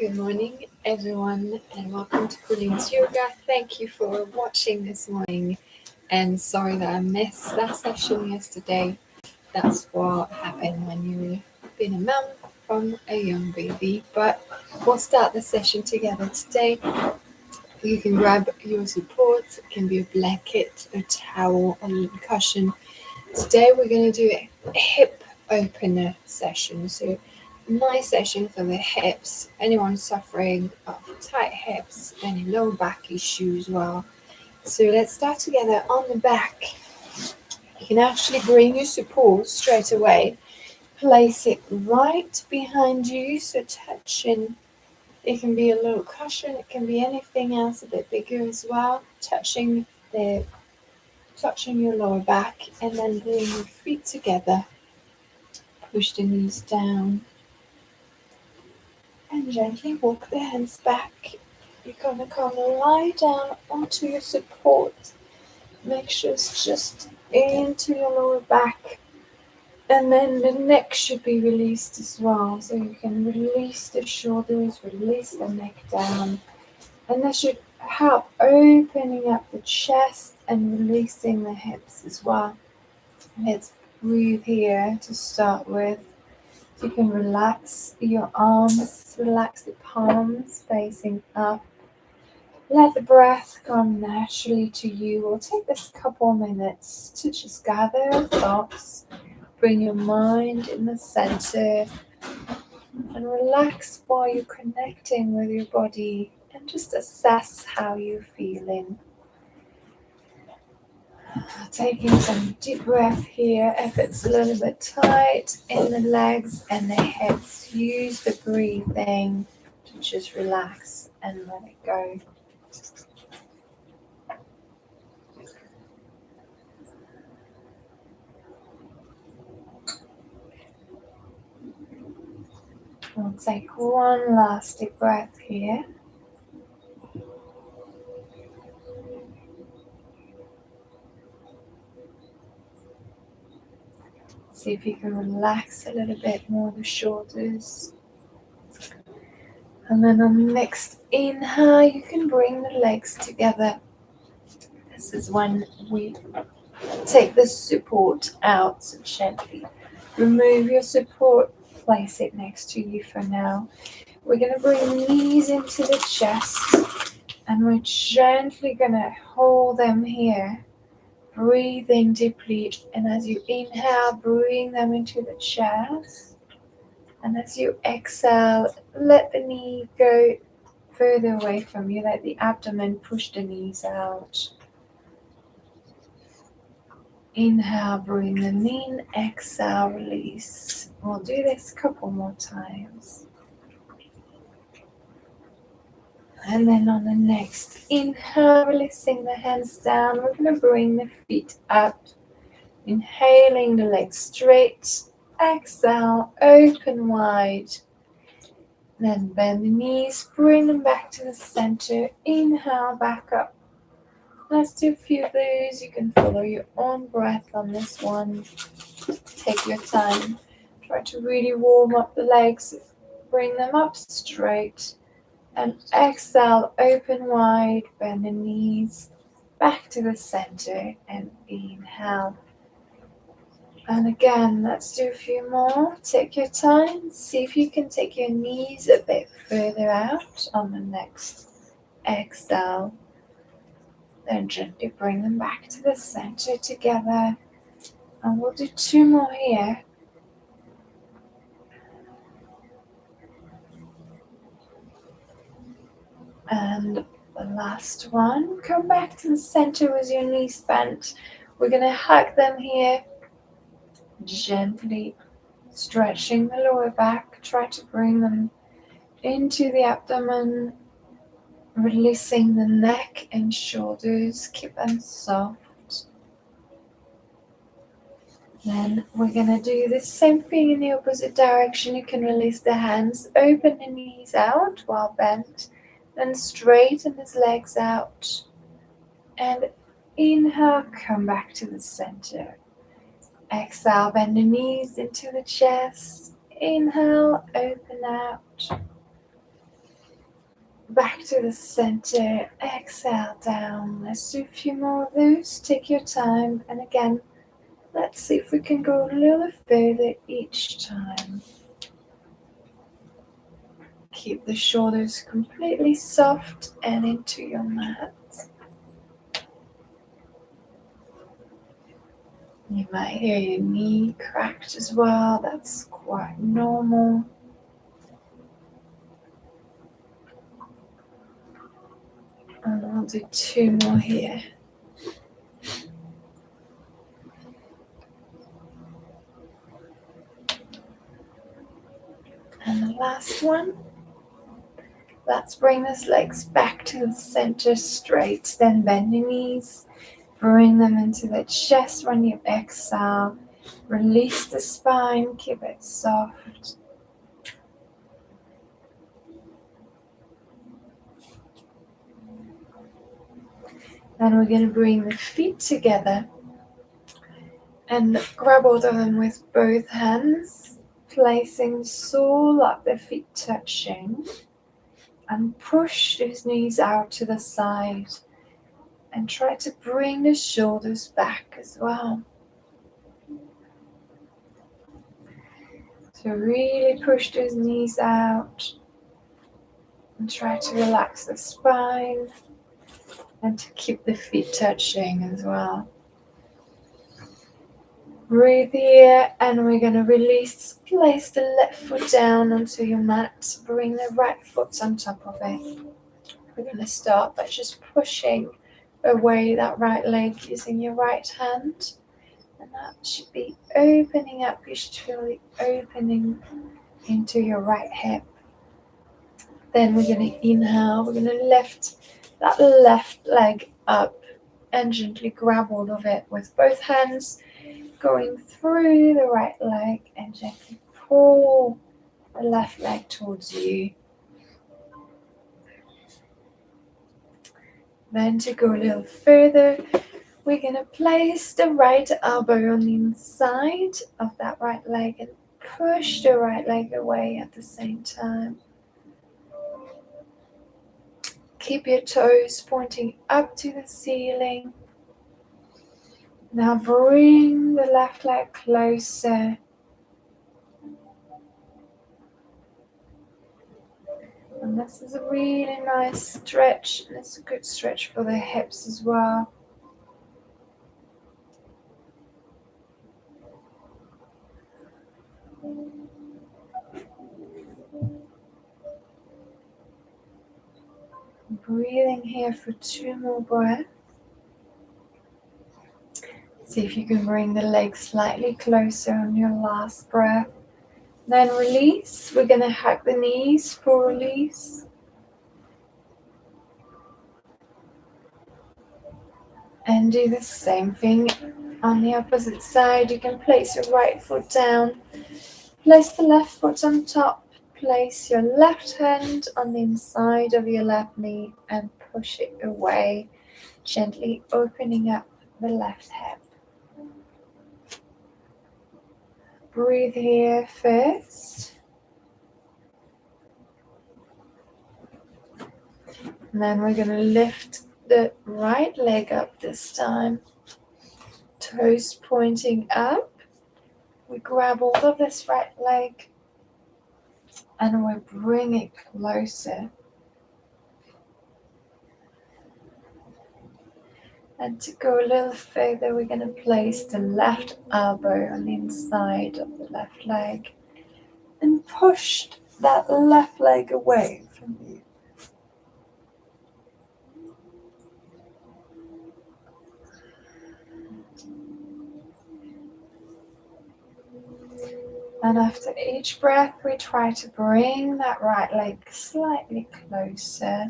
Good morning, everyone, and welcome to Coline's Yoga. Thank you for watching this morning, and sorry that I missed that session yesterday. That's what happened when you've been a mum from a young baby, but we'll start the session together today. You can grab your support. It can be a blanket, a towel, a little cushion. Today we're going to do a hip opener session. So nice session for the hips. Anyone suffering of tight hips, any low back issues, well. So let's start together on the back. You can actually bring your support straight away. Place it right behind you, so touching. It can be a little cushion, it can be anything else a bit bigger as well. Touching your lower back, and then bring your feet together. Push the knees down and gently walk the hands back. You're going to come lie down onto your support. Make sure it's just into your lower back. And then the neck should be released as well. So you can release the shoulders, release the neck down. And that should help opening up the chest and releasing the hips as well. Let's breathe here to start with. You can relax your arms, relax the palms facing up. Let the breath come naturally to you. We'll take this couple minutes to just gather your thoughts, bring your mind in the center, and relax while you're connecting with your body and just assess how you're feeling. Taking some deep breath here. If it's a little bit tight in the legs and the hips, use the breathing to just relax and let it go. We'll take one last deep breath here. See if you can relax a little bit more the shoulders. And then on the next inhale, you can bring the legs together. This is when we take the support out, so gently remove your support, place it next to you for now. We're going to bring the knees into the chest, and we're gently going to hold them here. Breathing deeply, and as you inhale, bring them into the chest, and as you exhale, let the knee go further away from you, let the abdomen push the knees out. Inhale, bring them in, exhale, release. We'll do this a couple more times. And then on the next inhale, releasing the hands down, we're going to bring the feet up. Inhaling the legs straight. Exhale, open wide. Then bend the knees, bring them back to the center. Inhale, back up. Let's do a few of those. You can follow your own breath on this one. Take your time. Try to really warm up the legs. Bring them up straight. And exhale, open wide, bend the knees back to the center, and inhale. And again, let's do a few more. Take your time. See if you can take your knees a bit further out on the next exhale. Then gently bring them back to the center together. And we'll do two more here. And the last one, come back to the center with your knees bent. We're going to hug them here, gently stretching the lower back. Try to bring them into the abdomen, releasing the neck and shoulders. Keep them soft. Then we're going to do the same thing in the opposite direction. You can release the hands, open the knees out while bent. Then straighten his legs out, and inhale, come back to the center. Exhale, bend the knees into the chest. Inhale, open out. back to the center, exhale down. Let's do a few more of those, take your time, and again, let's see if we can go a little further each time. Keep the shoulders completely soft and into your mat. You might hear your knee cracked as well, that's quite normal. And I'll do 2 more here. And the last one. Let's bring those legs back to the center straight, then bend your knees. Bring them into the chest when you exhale. Release the spine, keep it soft. Then we're going to bring the feet together and grab hold of them with both hands, placing the sole of the feet touching, and push those knees out to the side and try to bring the shoulders back as well. So really push those knees out and try to relax the spine and to keep the feet touching as well. Breathe here, and we're going to release. Place the left foot down onto your mat. Bring the right foot on top of it. We're going to start by just pushing away that right leg using your right hand. And that should be opening up. You should feel the opening into your right hip. Then we're going to inhale. We're going to lift that left leg up and gently grab hold of it with both hands, going through the right leg and gently pull the left leg towards you. Then to go a little further, we're going to place the right elbow on the inside of that right leg and push the right leg away at the same time. Keep your toes pointing up to the ceiling. Now bring the left leg closer. And this is a really nice stretch, and it's a good stretch for the hips as well. Breathing here for 2 more breaths. See if you can bring the legs slightly closer on your last breath. Then release. We're going to hug the knees for release. And do the same thing on the opposite side. You can place your right foot down. Place the left foot on top. Place your left hand on the inside of your left knee and push it away, gently opening up the left hip. Breathe here first. And then we're going to lift the right leg up this time. Toes pointing up. We grab hold of this right leg and we bring it closer. And to go a little further, we're going to place the left elbow on the inside of the left leg and push that left leg away from you. And after each breath, we try to bring that right leg slightly closer.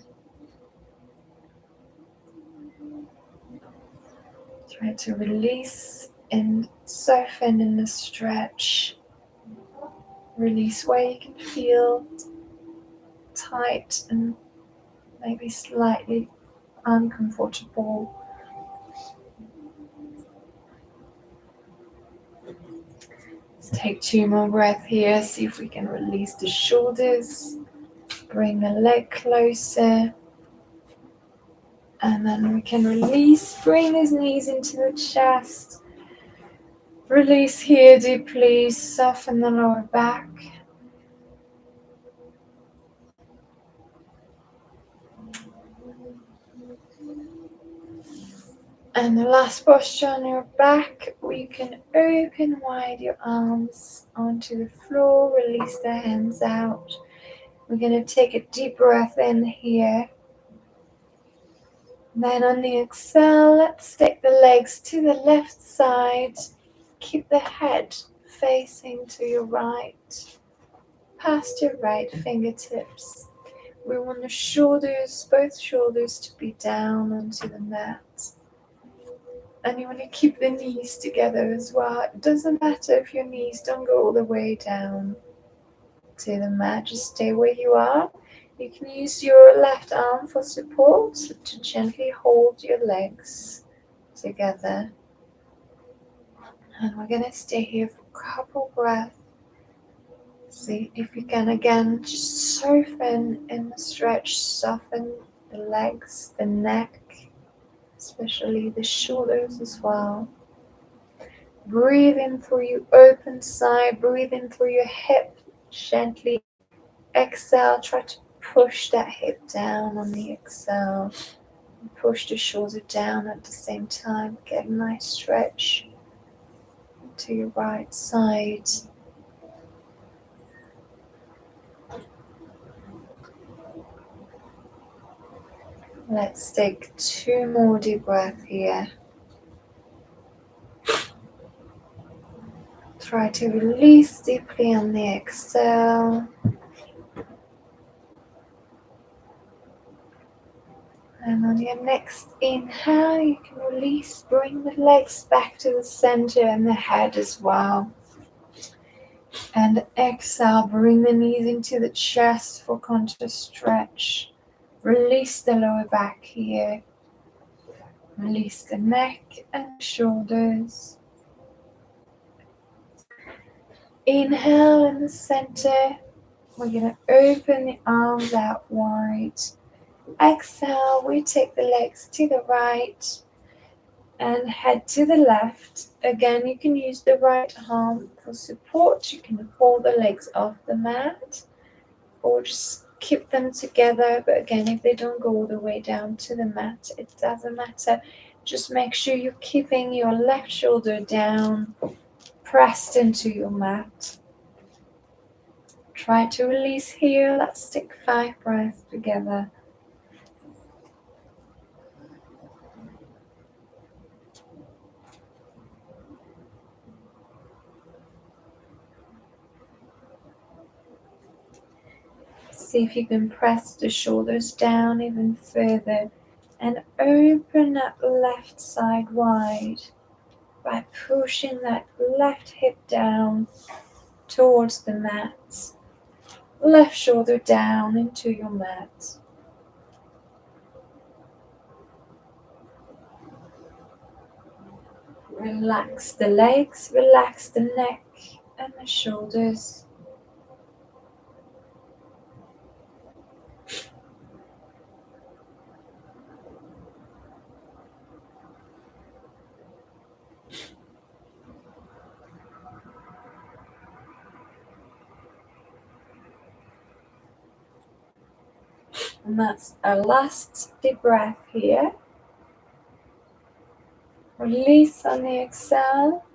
Try to release and soften in the stretch. Release where you can feel tight and maybe slightly uncomfortable. Let's take 2 more breaths here. See if we can release the shoulders. Bring the leg closer. And then we can release, bring those knees into the chest. Release here deeply, soften the lower back. And the last posture on your back, where you can open wide your arms onto the floor, release the hands out. We're going to take a deep breath in here. Then on the exhale, let's take the legs to the left side. Keep the head facing to your right, past your right fingertips. We want the shoulders, both shoulders, to be down onto the mat. And you want to keep the knees together as well. It doesn't matter if your knees don't go all the way down to the mat, just stay where you are. You can use your left arm for support to gently hold your legs together. And we're going to stay here for a couple breaths. See if you can again just soften in the stretch, soften the legs, the neck, especially the shoulders as well. Breathe in through your open side, breathe in through your hip, gently exhale, try to push that hip down on the exhale. Push the shoulder down at the same time, get a nice stretch to your right side. Let's take 2 more deep breaths here. Try to release deeply on the exhale. And on your next inhale, you can release, bring the legs back to the center and the head as well. And exhale, bring the knees into the chest for conscious stretch. Release the lower back here. Release the neck and shoulders. Inhale in the center. We're going to open the arms out wide. Exhale, we take the legs to the right and head to the left. Again, you can use the right arm for support. You can pull the legs off the mat or just keep them together. But again, if they don't go all the way down to the mat, it doesn't matter. Just make sure you're keeping your left shoulder down, pressed into your mat. Try to release here. Let's take 5 breaths together. See if you can press the shoulders down even further and open that left side wide by pushing that left hip down towards the mat. Left shoulder down into your mat. Relax the legs, relax the neck and the shoulders. And that's our last deep breath here. Release on the exhale.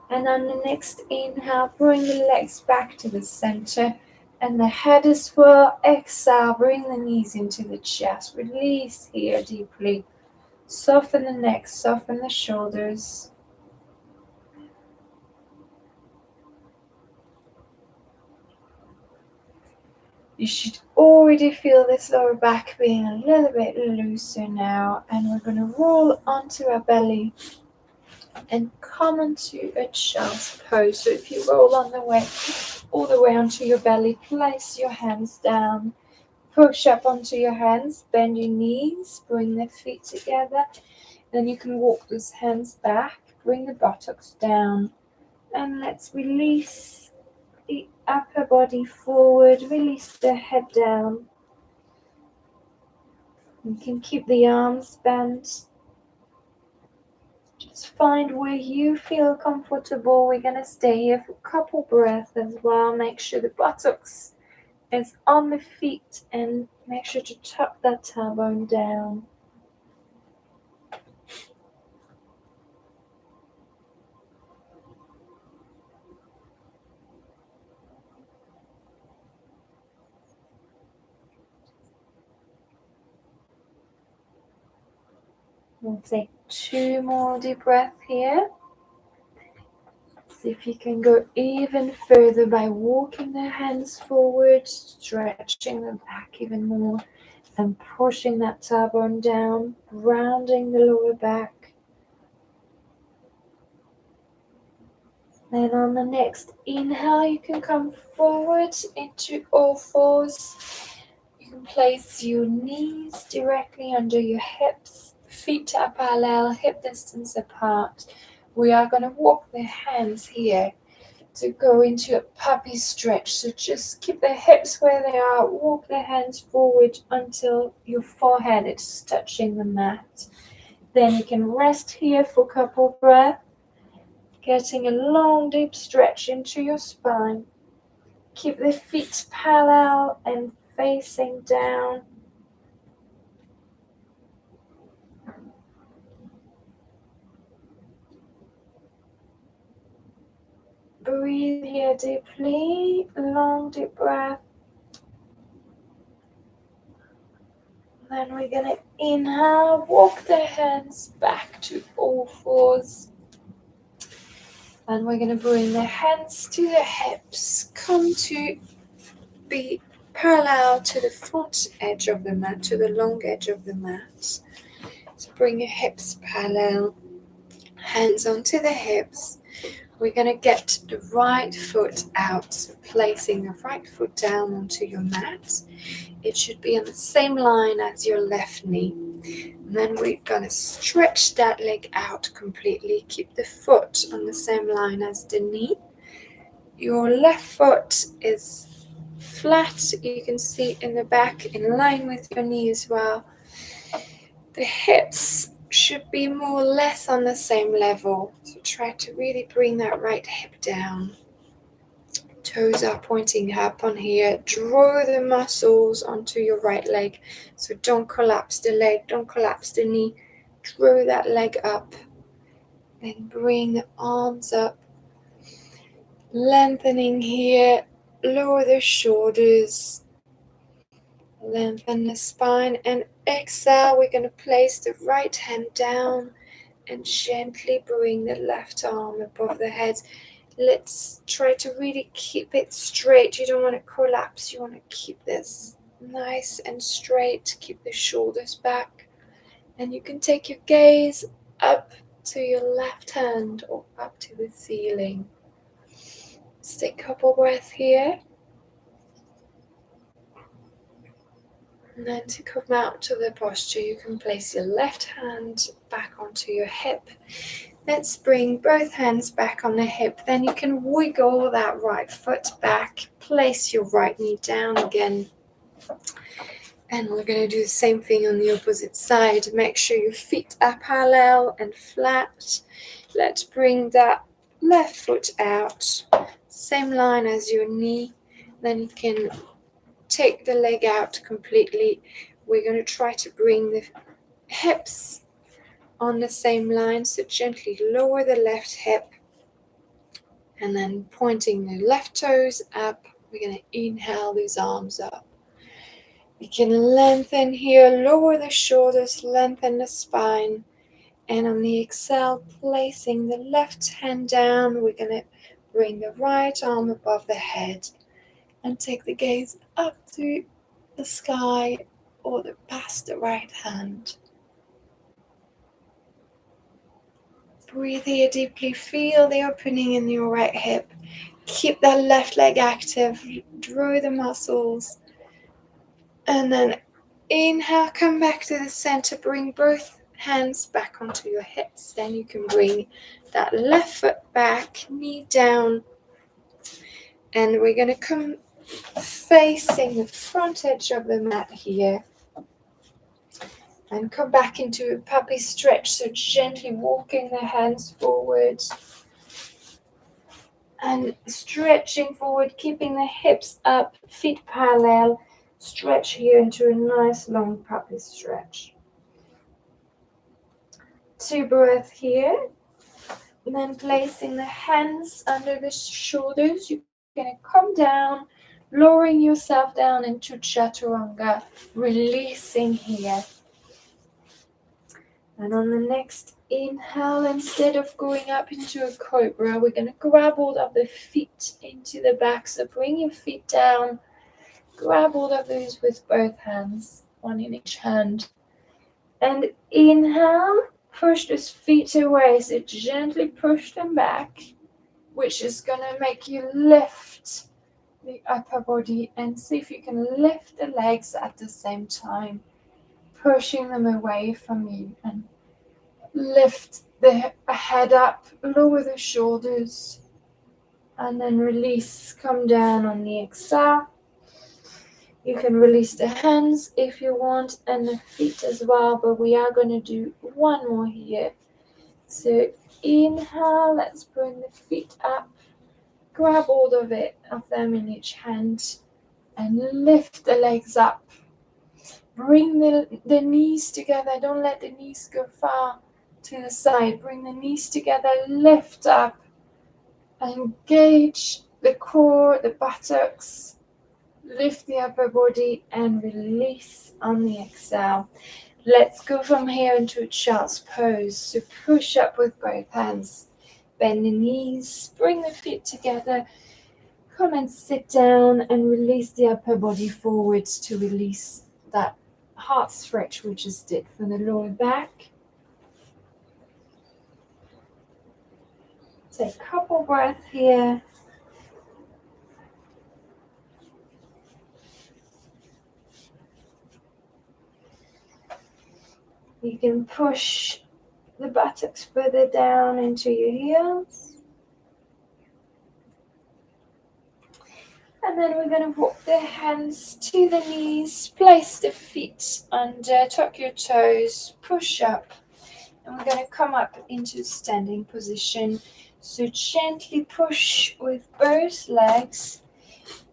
And on the next inhale, bring the legs back to the center and the head as well. Exhale, bring the knees into the chest. Release here deeply. Soften the neck, soften the shoulders. You should already feel this lower back being a little bit looser now. And we're going to roll onto our belly and come into a child's pose. So if you roll on the way, all the way onto your belly, place your hands down. Push up onto your hands, bend your knees, bring the feet together. Then you can walk those hands back, bring the buttocks down. And let's release the upper body forward, release the head down. You can keep the arms bent. Just find where you feel comfortable. We're going to stay here for a couple breaths as well. Make sure the buttocks is on the feet and make sure to tuck that tailbone down. We'll take 2 more deep breaths here. See if you can go even further by walking the hands forward, stretching the back even more, and pushing that tailbone down, rounding the lower back. Then on the next inhale, you can come forward into all fours. You can place your knees directly under your hips, feet are parallel, hip distance apart. We are going to walk the hands here to go into a puppy stretch. So just keep the hips where they are, walk the hands forward until your forehead is touching the mat. Then you can rest here for a couple breaths, getting a long deep stretch into your spine. Keep the feet parallel and facing down. Breathe here deeply, long deep breath. Then we're going to inhale, walk the hands back to all fours. And we're going to bring the hands to the hips. Come to be parallel to the front edge of the mat, to the long edge of the mat. So bring your hips parallel, hands onto the hips. We're going to get the right foot out, so placing the right foot down onto your mat. It should be on the same line as your left knee. And then we're going to stretch that leg out completely. Keep the foot on the same line as the knee. Your left foot is flat. You can see in the back, in line with your knee as well. The hips should be more or less on the same level. So try to really bring that right hip down. Toes are pointing up on here. Draw the muscles onto your right leg. So don't collapse the leg, don't collapse the knee. Draw that leg up. Then bring the arms up. Lengthening here. Lower the shoulders. Lengthen the spine and exhale. We're going to place the right hand down and gently bring the left arm above the head. Let's try to really keep it straight. You don't want to collapse. You want to keep this nice and straight. Keep the shoulders back. And you can take your gaze up to your left hand or up to the ceiling. Let's take a couple breaths here. And then to come out to the posture, you can place your left hand back onto your hip. Let's bring both hands back on the hip. Then you can wiggle that right foot back. Place your right knee down again. And we're going to do the same thing on the opposite side. Make sure your feet are parallel and flat. Let's bring that left foot out. Same line as your knee. Then you can take the leg out completely. We're going to try to bring the hips on the same line, so gently lower the left hip and then pointing the left toes up. We're going to inhale these arms up. You can lengthen here, lower the shoulders, lengthen the spine, and on the exhale, placing the left hand down, we're going to bring the right arm above the head and take the gaze up to the sky or past the right hand. Breathe here deeply, feel the opening in your right hip. Keep that left leg active, draw the muscles. And then inhale, come back to the center, bring both hands back onto your hips. Then you can bring that left foot back, knee down. And we're going to come facing the front edge of the mat here. And come back into a puppy stretch. So gently walking the hands forward. And stretching forward, keeping the hips up, feet parallel. Stretch here into a nice long puppy stretch. 2 breaths here. And then placing the hands under the shoulders. You're going to come down, lowering yourself down into chaturanga, releasing here. And on the next inhale, instead of going up into a cobra, we're going to grab hold of the feet into the back. So bring your feet down, grab hold of those with both hands, one in each hand. And inhale, push those feet away. So gently push them back, which is going to make you lift the upper body, and see if you can lift the legs at the same time, pushing them away from you. And lift the head up, lower the shoulders, and then release. Come down on the exhale. You can release the hands if you want, and the feet as well, but we are going to do one more here. So inhale, let's bring the feet up, grab hold of them in each hand, and lift the legs up. Bring the knees together. Don't let the knees go far to the side. Bring the knees together, lift up, engage the core, the buttocks, lift the upper body, and release on the exhale. Let's go from here into a child's pose. So push up with both hands, bend the knees, bring the feet together, come and sit down and release the upper body forwards to release that heart stretch we just did for the lower back. Take a couple breaths here. You can push the buttocks further down into your heels. And then we're going to walk the hands to the knees, place the feet under, tuck your toes, push up. And we're going to come up into standing position. So gently push with both legs.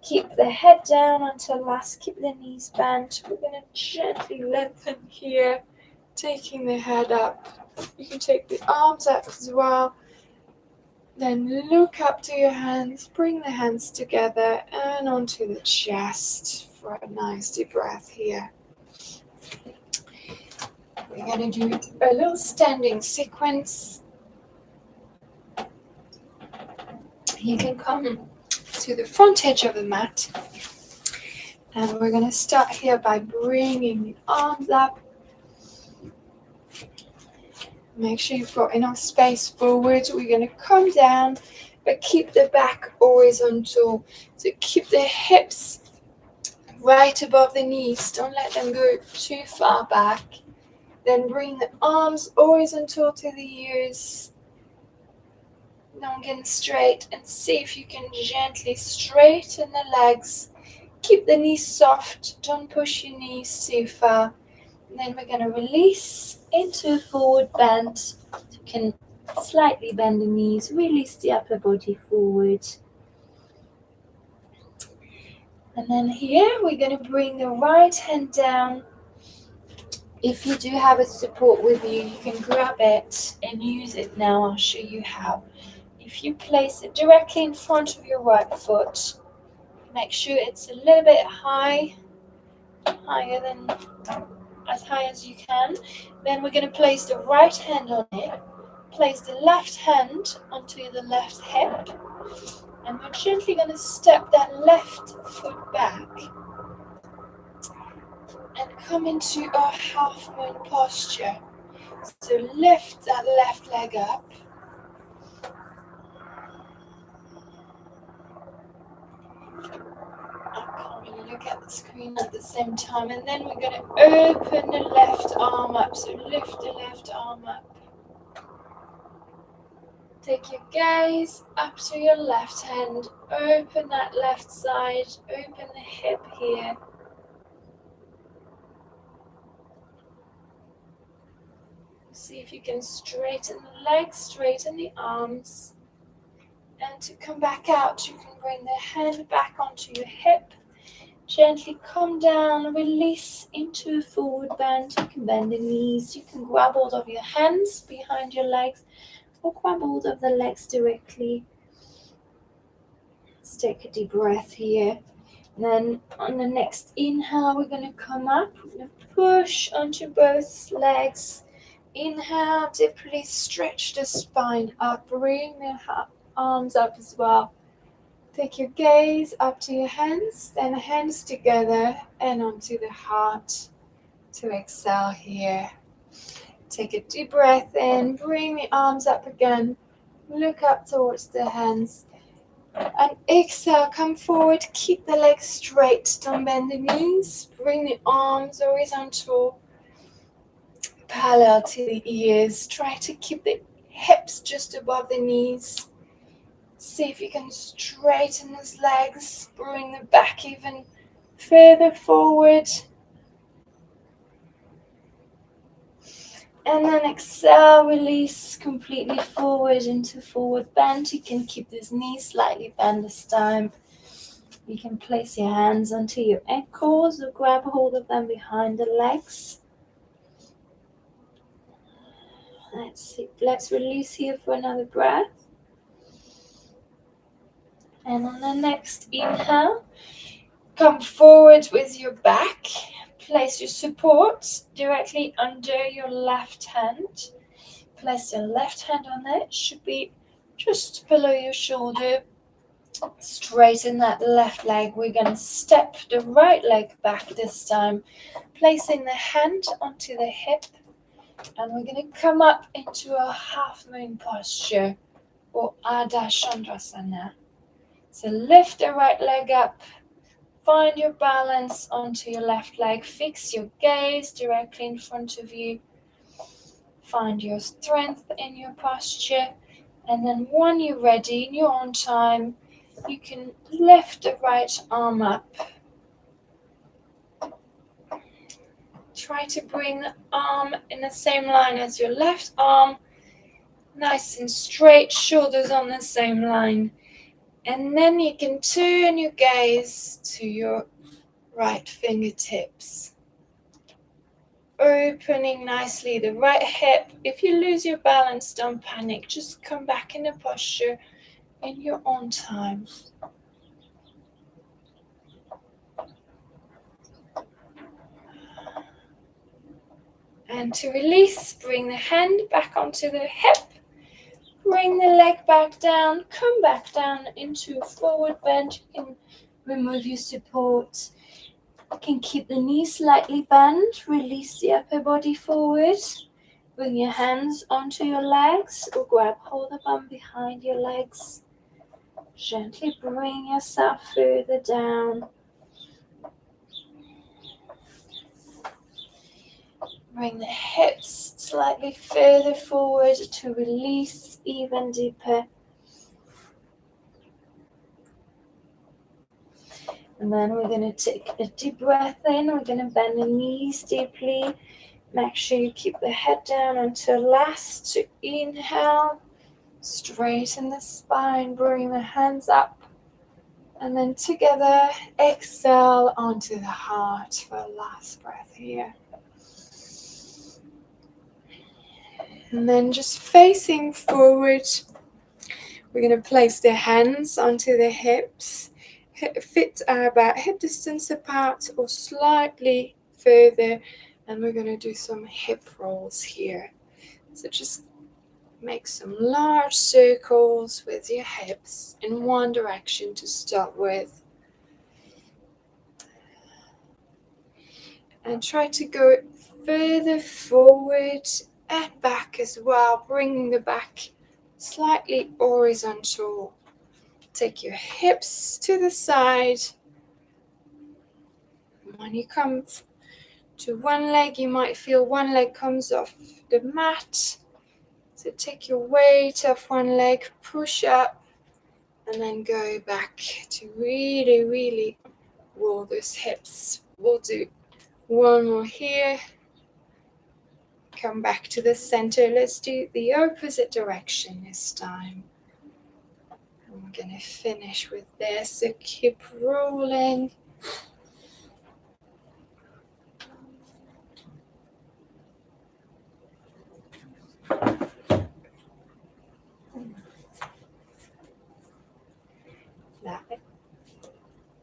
Keep the head down until last. Keep the knees bent. We're going to gently lengthen here, taking the head up. You can take the arms up as well. Then look up to your hands. Bring the hands together and onto the chest for a nice deep breath here. We're going to do a little standing sequence. You can come to the front edge of the mat. And we're going to start here by bringing the arms up. Make sure you've got enough space forward. We're going to come down, but keep the back horizontal. So keep the hips right above the knees. Don't let them go too far back. Then bring the arms horizontal to the ears. Long and straight, and see if you can gently straighten the legs. Keep the knees soft. Don't push your knees too far. And then we're going to release into a forward bend. So you can slightly bend the knees, release the upper body forward. And then here we're going to bring the right hand down. If you do have a support with you, you can grab it and use it now. I'll show you how. If you place it directly in front of your right foot, make sure it's a little bit higher than as high as you can. Then we're going to place the right hand on it, place the left hand onto the left hip, and we're gently going to step that left foot back and come into our half moon posture. So lift that left leg up. I can't really look at the screen at the same time. And then we're going to open the left arm up. So lift the left arm up. Take your gaze up to your left hand. Open that left side. Open the hip here. See if you can straighten the legs, straighten the arms. And to come back out, you can bring the hand back onto your hip. Gently come down, release into a forward bend. You can bend the knees. You can grab hold of your hands behind your legs or grab hold of the legs directly. Let's take a deep breath here. And then on the next inhale, we're going to come up. We're going to push onto both legs. Inhale, deeply stretch the spine up. Bring the arms up as well. Take your gaze up to your hands, then hands together and onto the heart to exhale here. Take a deep breath in, bring the arms up again, look up towards the hands, and exhale, come forward, keep the legs straight, don't bend the knees, bring the arms horizontal, parallel to the ears, try to keep the hips just above the knees. See if you can straighten those legs, bring the back even further forward. And then exhale, release completely forward into forward bend. You can keep those knees slightly bent this time. You can place your hands onto your ankles or grab hold of them behind the legs. Let's release here for another breath. And on the next inhale, come forward with your back. Place your support directly under your left hand. Place your left hand on it. Should be just below your shoulder. Straighten that left leg. We're going to step the right leg back this time. Placing the hand onto the hip. And we're going to come up into a half moon posture or Ardha Chandrasana. So lift the right leg up. Find your balance onto your left leg. Fix your gaze directly in front of you. Find your strength in your posture. And then when you're ready, in your own time, you can lift the right arm up. Try to bring the arm in the same line as your left arm. Nice and straight, shoulders on the same line. And then you can turn your gaze to your right fingertips. Opening nicely the right hip. If you lose your balance, don't panic. Just come back in the posture in your own time. And to release, bring the hand back onto the hip. Bring the leg back down. Come back down into a forward bend. You can remove your support. You can keep the knees slightly bent. Release the upper body forward. Bring your hands onto your legs or grab hold of them behind your legs. Gently bring yourself further down. Bring the hips slightly further forward to release even deeper. And then we're going to take a deep breath in. We're going to bend the knees deeply. Make sure you keep the head down until last. To inhale, straighten the spine, bring the hands up. And then together, exhale onto the heart for a last breath here. And then just facing forward, we're going to place the hands onto the hips. Feet are about hip distance apart or slightly further. And we're going to do some hip rolls here. So just make some large circles with your hips in one direction to start with. And try to go further forward and back as well, bringing the back slightly horizontal. Take your hips to the side. When you come to one leg, you might feel one leg comes off the mat. So take your weight off one leg, push up, and then go back to really, really roll those hips. We'll do one more here. Come back to the center. Let's do the opposite direction this time. And we're going to finish with this. So keep rolling.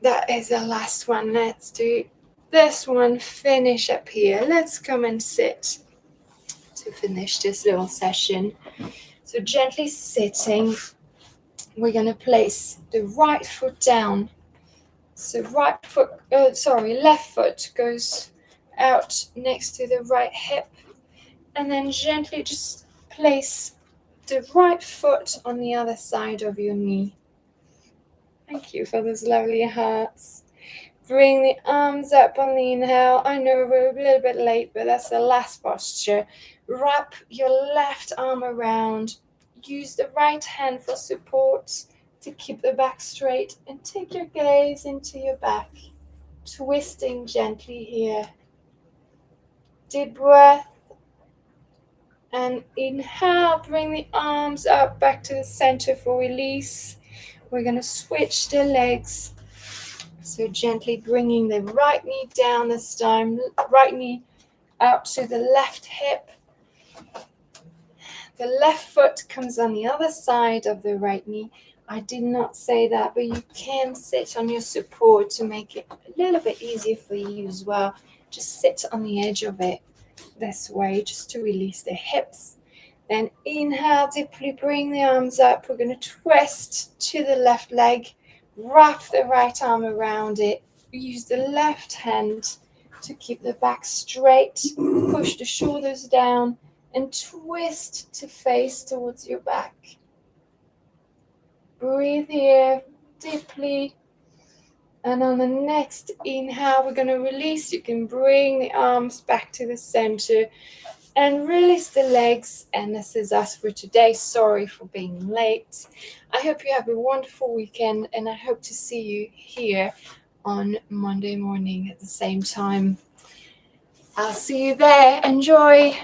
That is the last one. Let's do this one. Finish up here. Let's come and sit to finish this little session. So gently sitting, we're going to place the right foot down. So left foot goes out next to the right hip, and then gently just place the right foot on the other side of your knee. Thank you for those lovely hearts. Bring the arms up on the inhale. I know we're a little bit late, but that's the last posture. Wrap your left arm around. Use the right hand for support to keep the back straight, and take your gaze into your back, twisting gently here. Deep breath, and inhale. Bring the arms up back to the center for release. We're going to switch the legs. So gently bringing the right knee down this time, right knee out to the left hip. The left foot comes on the other side of the right knee. I did not say that, but you can sit on your support to make it a little bit easier for you as well. Just sit on the edge of it this way, just to release the hips. Then inhale, deeply bring the arms up. We're going to twist to the left leg. Wrap the right arm around it. Use the left hand to keep the back straight. Push the shoulders down and twist to face towards your back. Breathe here deeply. And on the next inhale, we're going to release. You can bring the arms back to the center and release the legs. And this is us for today. Sorry for being late. I hope you have a wonderful weekend, and I hope to see you here on Monday morning at the same time. I'll see you there. Enjoy.